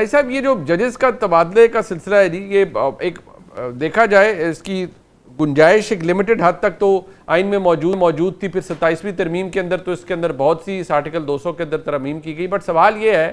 साहब ये जो जजेस का तबादले का सिलसिला है जी, ये एक देखा जाए इसकी गुंजाइश एक लिमिटेड हद तक तो आइन में मौजूद थी। फिर 27वीं तरमीम के अंदर तो इसके अंदर बहुत सी इस आर्टिकल 200 के अंदर तरमीम की गई। बट सवाल ये है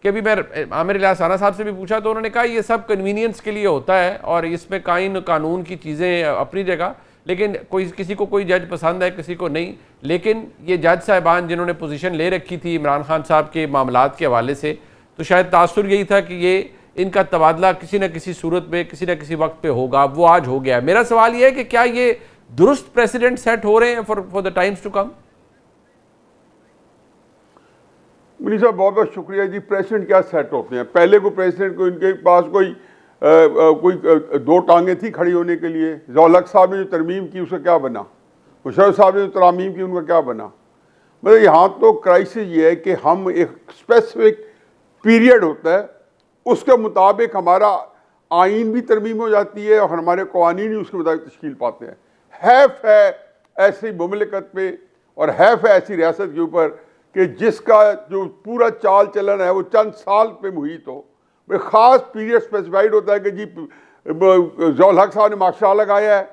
कि अभी मैं आमिर इलियास राना साहब से भी पूछा तो उन्होंने कहा ये सब कन्वीनियंस के लिए होता है और इसमें कानून की चीज़ें अपनी जगह, लेकिन किसी को कोई जज पसंद है किसी को नहीं। लेकिन ये जज साहिबान जिन्होंने पोजीशन ले रखी थी इमरान खान साहब के मामलात के हवाले से, तो शायद तासुर यही था कि ये इनका तबादला किसी न किसी सूरत में किसी न किसी वक्त पे होगा। वो आज हो गया है। मेरा सवाल ये है कि क्या ये दुरुस्त प्रेसिडेंट सेट हो रहे हैं for the times to come? Munir साहब बहुत बहुत शुक्रिया जी। प्रेसिडेंट क्या सेट होते हैं? पहले को प्रेसिडेंट को इनके पास कोई दो टांगें थी खड़ी होने के लिए। ज़ौलक साहब ने जो तरमीम की उसका क्या बना? मुशर्रफ साहब ने जो तरामीम की उनका क्या बना? मतलब यहाँ तो क्राइसिस ये है कि हम एक स्पेसिफिक पीरियड होता है उसके मुताबिक हमारा आइन भी तरमीम हो जाती है और हमारे कवानीन भी उसके मुताबिक तश्कील पाते हैं। हैफ है ऐसी मुमलिकत पे और हैफ है ऐसी रियासत के ऊपर कि जिसका जो पूरा चाल चलन है वो चंद साल पे मुहित हो। ख़ास पीरियड स्पेसिफाइड होता है कि जी ज़ौल हक साहब ने मार्शल लगाया है,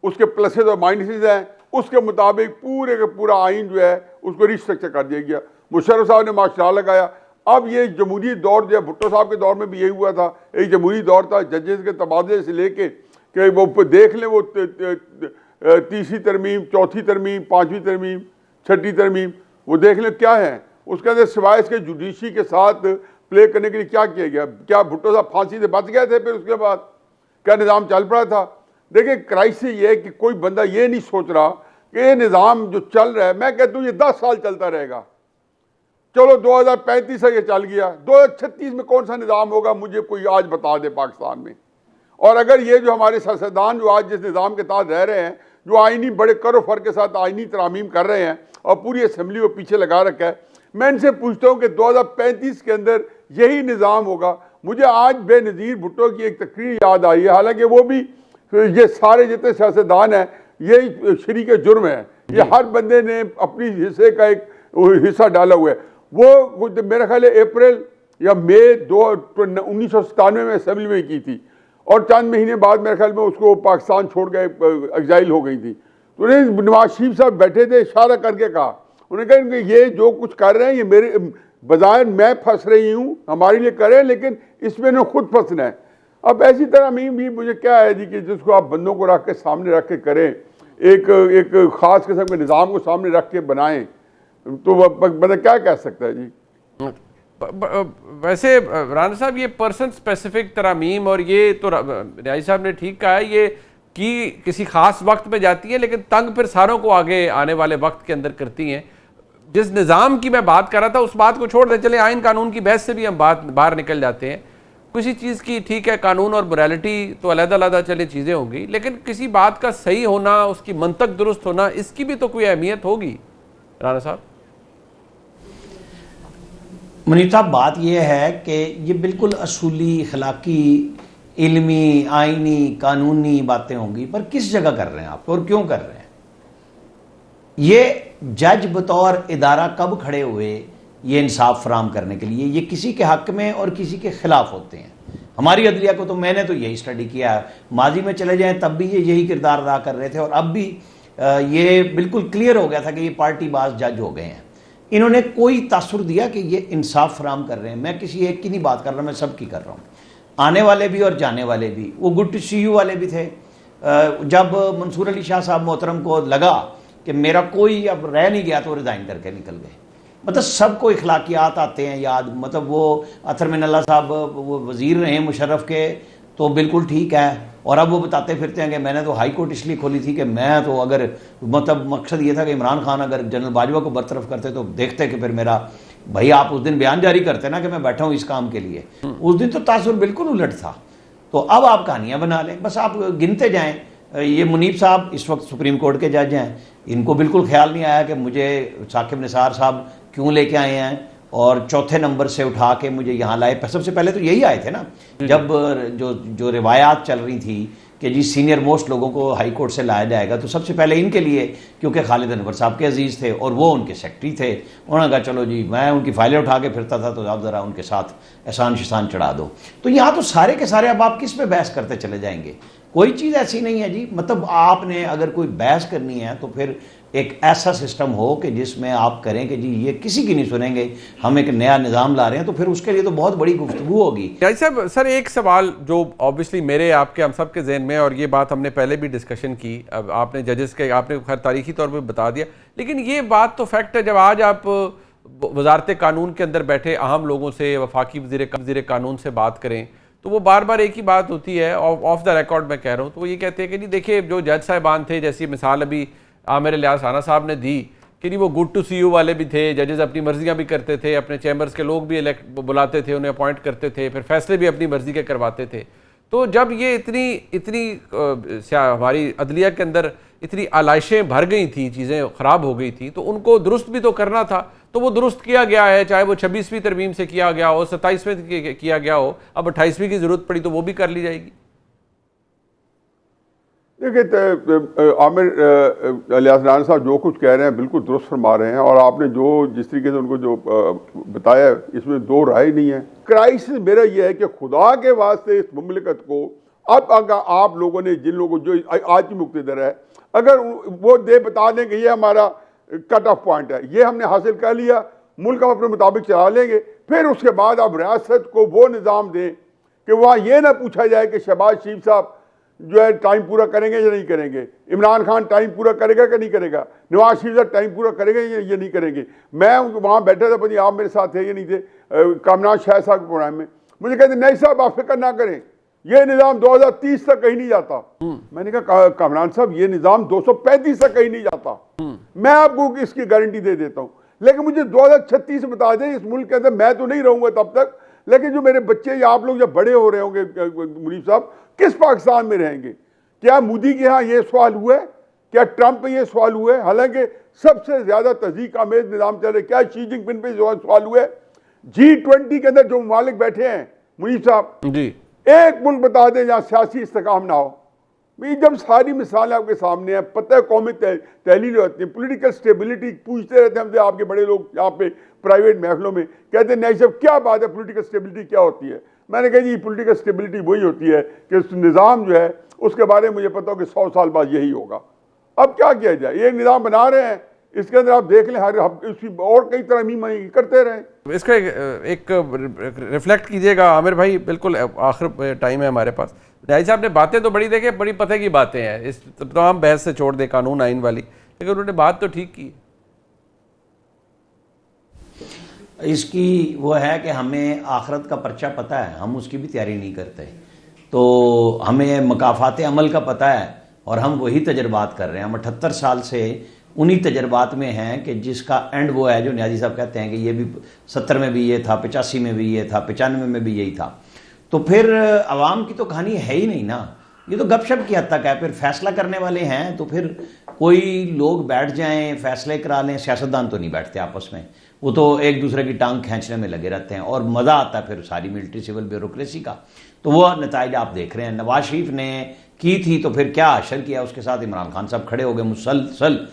उसके प्लसेस और माइनसेस हैं, उसके मुताबिक पूरे का पूरा आइन जो है उसको रिस्ट्रक्चर कर दिया गया। मुशर्रफ साहब ने मार्शल लगाया। अब ये जमहूरी दौर जो है भुट्टो साहब के दौर में भी यही हुआ था। एक जमहूरी दौर था जजेस के तबादले से लेके कि वो देख लें वो तीसरी तरमीम, चौथी तरमीम, पाँचवीं तरमीम, छठी तरमीम, वो देख लें क्या है उसके अंदर सिवाय इसके जुडिशरी के साथ प्ले करने के लिए क्या किया गया। क्या भुट्टो साहब फांसी से बच गए थे? फिर उसके बाद क्या निज़ाम चल पड़ा था? देखिए क्राइसिस ये है कि कोई बंदा ये नहीं सोच रहा कि ये निज़ाम जो चल रहा है, मैं कहता हूँ ये 10 साल चलता रहेगा। चलो 2035 से ये चल गया, 2036 में कौन सा निज़ाम होगा मुझे कोई आज बता दे पाकिस्तान में। और अगर ये जो हमारे सियासतदान जो आज जिस निज़ाम के तहत रह रहे हैं, जो आइनी बड़े करो फर के साथ आइनी तरामीम कर रहे हैं और पूरी असम्बली को पीछे लगा रखा है, मैं इनसे पूछता हूँ कि 2035 के अंदर यही निज़ाम होगा। मुझे आज बेनज़ीर भुट्टो की एक तकरीर याद आई है, हालांकि वो भी ये सारे जितने सियासतदान हैं यही शरीक जुर्म है, ये हर बंदे ने अपनी हिस्से का एक हिस्सा डाला हुआ है। वो मेरा ख्याल है अप्रैल या मई 1997 में असेंबली में की थी और चंद महीने बाद मेरे ख्याल में उसको पाकिस्तान छोड़ गए, एग्जाइल हो गई थी। तो उन्हें नवाज शरीफ साहब बैठे थे, इशारा करके कहा, उन्होंने कहा कि ये जो कुछ कर रहे हैं ये मेरे बजाय मैं फंस रही हूँ, हमारे लिए करें लेकिन इसमें न खुद फंसना है। अब ऐसी तरह भी मुझे क्या है जी कि जिसको आप बंदों को रख के सामने रख के करें, एक ख़ास किस्म के निज़ाम को सामने रख के बनाएं, तो बंदा क्या कह सकता है जी। वैसे राना साहब ये पर्सन स्पेसिफिक तरामीम और ये तो रियाई साहब ने ठीक कहा है, ये कि किसी खास वक्त में जाती है लेकिन तंग फिर सारों को आगे आने वाले वक्त के अंदर करती हैं। जिस निज़ाम की मैं बात कर रहा था उस बात को छोड़ दें, चले आइन कानून की बहस से भी हम बाहर निकल जाते हैं। किसी चीज़ की ठीक है कानून और मोरालिटी तो अलग-अलग चले चीज़ें होंगी, लेकिन किसी बात का सही होना, उसकी मंतक दुरुस्त होना, इसकी भी तो कोई अहमियत होगी राना साहब। मुनीर साहब बात यह है कि ये बिल्कुल असूली अखलाकी इल्मी आइनी कानूनी बातें होंगी, पर किस जगह कर रहे हैं आप और क्यों कर रहे हैं? ये जज बतौर इदारा कब खड़े हुए ये इंसाफ फराम करने के लिए? ये किसी के हक में और किसी के खिलाफ होते हैं। हमारी अदलिया को तो मैंने तो यही स्टडी किया है, माजी में चले जाएं तब भी ये यही किरदार अदा कर रहे थे और अब भी ये बिल्कुल क्लियर हो गया था कि ये पार्टी बाज जज हो गए हैं। इन्होंने कोई तासुर दिया कि ये इंसाफ फराम कर रहे हैं। मैं किसी एक की नहीं बात कर रहा, मैं सब की कर रहा हूँ, आने वाले भी और जाने वाले भी। वो गुड टू सी यू वाले भी थे। जब मंसूर अली शाह साहब मोहतरम को लगा कि मेरा कोई अब रह नहीं गया तो रिज़ाइन करके निकल गए। मतलब सबको इखलाकियात आते हैं याद। मतलब वो अतर मिनल्ला साहब वो वज़ीर रहे मुशर्रफ के, तो बिल्कुल ठीक है, और अब वो बताते फिरते हैं कि मैंने तो हाई कोर्ट इसलिए खोली थी कि मैं तो अगर मतलब मकसद ये था कि इमरान खान अगर जनरल बाजवा को बरतरफ करते तो देखते कि फिर मेरा भाई आप उस दिन बयान जारी करते ना कि मैं बैठा हूँ इस काम के लिए। उस दिन तो तासुर बिल्कुल उलट था। तो अब आप कहानियाँ बना लें, बस आप गिनते जाएँ। ये मुनीब साहब इस वक्त सुप्रीम कोर्ट के जज हैं, इनको बिल्कुल ख्याल नहीं आया कि मुझे साकिब निसार साहब क्यों लेके आए हैं और चौथे नंबर से उठा के मुझे यहाँ लाए। सबसे पहले तो यही आए थे ना, जब जो रिवायात चल रही थी कि जी सीनियर मोस्ट लोगों को हाई कोर्ट से लाया जाएगा, तो सबसे पहले इनके लिए, क्योंकि खालिद अनवर साहब के अजीज़ थे और वो उनके सेक्रेटरी थे, उन्होंने कहा चलो जी मैं उनकी फाइलें उठा के फिरता था तो आप ज़रा उनके साथ एहसान शिसान चढ़ा दो। तो यहाँ तो सारे के सारे अब आप किस पे बहस करते चले जाएंगे, कोई चीज़ ऐसी नहीं है जी। मतलब आपने अगर कोई बहस करनी है तो फिर एक ऐसा सिस्टम हो कि जिसमें आप करें कि जी ये किसी की नहीं सुनेंगे, हम एक नया निज़ाम ला रहे हैं, तो फिर उसके लिए तो बहुत बड़ी गुफ्तगू होगी। यानी साहब सर एक सवाल जो ऑब्वियसली मेरे आपके हम सब के जहन में, और ये बात हमने पहले भी डिस्कशन की, अब आपने जजेस के आपने खैर तारीखी तौर पर बता दिया, लेकिन ये बात तो फैक्ट है, जब आज आप वजारत कानून के अंदर बैठे अहम लोगों से, वफाकी वज़ीर कानून से बात करें तो वो बार बार एक ही बात होती है, ऑफ द रिकॉर्ड मैं कह रहा हूँ, तो वो ये कहते हैं कि नहीं देखिए जो जज साहिबान थे, जैसी मिसाल अभी आमिर लियाज राना साहब ने दी कि नहीं वो गुड टू सी यू वाले भी थे, जजेस अपनी मर्जियाँ भी करते थे, अपने चैम्बर्स के लोग भी बुलाते थे, उन्हें अपॉइंट करते थे, फिर फैसले भी अपनी मर्जी के करवाते थे। तो जब ये इतनी हमारी अदलिया के अंदर इतनी आलाइशें भर गई थी, चीज़ें ख़राब हो गई थी, तो उनको दुरुस्त भी तो करना था, तो वो दुरुस्त किया गया है, चाहे वो 26वीं तरमीम से किया गया हो, 27वें किया गया हो, अब 28वीं की ज़रूरत पड़ी तो वो भी कर ली जाएगी। देखिए आमिर लियाज राना साहब जो कुछ कह रहे हैं बिल्कुल दुरुस्त फरमा रहे हैं, और आपने जिस तरीके से उनको जो बताया इसमें दो राय नहीं है। क्राइसिस मेरा यह है कि खुदा के वास्ते इस मुमलिकत को अब अगर आप लोगों ने, जिन लोगों जो आज की मुक्तदर है, अगर वो बता दें कि ये हमारा कट ऑफ पॉइंट है, ये हमने हासिल कर लिया, मुल्क हम अपने मुताबिक चला लेंगे, फिर उसके बाद आप रियासत को वो निज़ाम दें कि वहाँ ये ना पूछा जाए कि शहबाज शरीफ साहब जो है टाइम पूरा करेंगे या नहीं करेंगे, इमरान खान टाइम पूरा करेगा कि नहीं करेगा, नवाज शरीफ साहब टाइम पूरा करेंगे या ये नहीं करेंगे। मैं वहाँ बैठा था, पता आप मेरे साथ थे या नहीं थे, कामरान शाह साहब के प्रोग्राम में, मुझे कहते नहीं साहब आप फिक्र ना करें, ये निज़ाम 2030 तक कहीं नहीं जाता। मैंने कहा कामरान साहब ये निज़ाम 235 तक कहीं नहीं जाता, मैं आपको इसकी गारंटी दे देता हूँ, लेकिन मुझे 2036 बता दें, इस मुल्क के अंदर मैं तो नहीं रहूँगा तब तक, लेकिन जो मेरे बच्चे या आप लोग जब बड़े हो रहे होंगे मुनीफ साहब, किस पाकिस्तान में रहेंगे? क्या मोदी के यहाँ ये सवाल हुआ है? क्या ट्रंप पे ये सवाल हुआ है? हालांकि सबसे ज्यादा तहजीक आमेज निज़ाम चल रहा है, क्या शी जिनपिंग पे सवाल हुआ है? G20 के अंदर जो ममालिक बैठे हैं मुनीफ साहब जी, एक मुल्क बता दें जहाँ सियासी इस्तेकाम ना हो। भाई जब सारी मिसालें आपके सामने हैं, पता है कौमी तहलील होती है, पोलिटिकल स्टेबिलिटी पूछते रहते हैं हमसे आपके बड़े लोग यहाँ पे प्राइवेट महफिलों में, कहते हैं नहीं साहब क्या बात है, पोलिटिकल स्टेबिलिटी क्या होती है? मैंने कहा जी पोलिटिकल स्टेबिलिटी वही होती है कि निज़ाम जो है उसके बारे में मुझे पता हो कि 100 साल बाद यही होगा। अब क्या किया जाए, ये निज़ाम बना रहे हैं, इसके अंदर आप देख लें हर उसकी और कई तरमीम करते रहें। इसका एक रिफ्लेक्ट कीजिएगा आमिर भाई, बिल्कुल आखिर टाइम है हमारे पास। न्याय साहब ने बातें तो बड़ी देखे, बड़ी पते की बातें हैं, इस तमाम बहस से छोड़ दे कानून आइन वाली, लेकिन उन्होंने बात तो ठीक की। इसकी वो है कि हमें आखरत का पर्चा पता है, हम उसकी भी तैयारी नहीं करते, तो हमें मकाफात अमल का पता है और हम वही तजर्बात कर रहे हैं। हम 78 साल से उन्हीं तजर्बात में हैं कि जिसका एंड वो है जो न्याजी साहब कहते हैं कि ये भी 70 में भी ये था, 85 में भी ये था, 95 में भी यही था। तो फिर अवाम की तो कहानी है ही नहीं ना, ये तो गपशप की हद तक है। फिर फैसला करने वाले हैं तो फिर कोई लोग बैठ जाएं फैसले करा लें, सियासतदान तो नहीं बैठते आपस में, वो तो एक दूसरे की टांग खींचने में लगे रहते हैं और मज़ा आता है फिर सारी मिलिट्री सिविल ब्यूरोक्रेसी का। तो वो नतीजा आप देख रहे हैं। नवाज शरीफ ने की थी तो फिर क्या हशर किया उसके साथ, इमरान खान साहब खड़े हो गए मुसलसल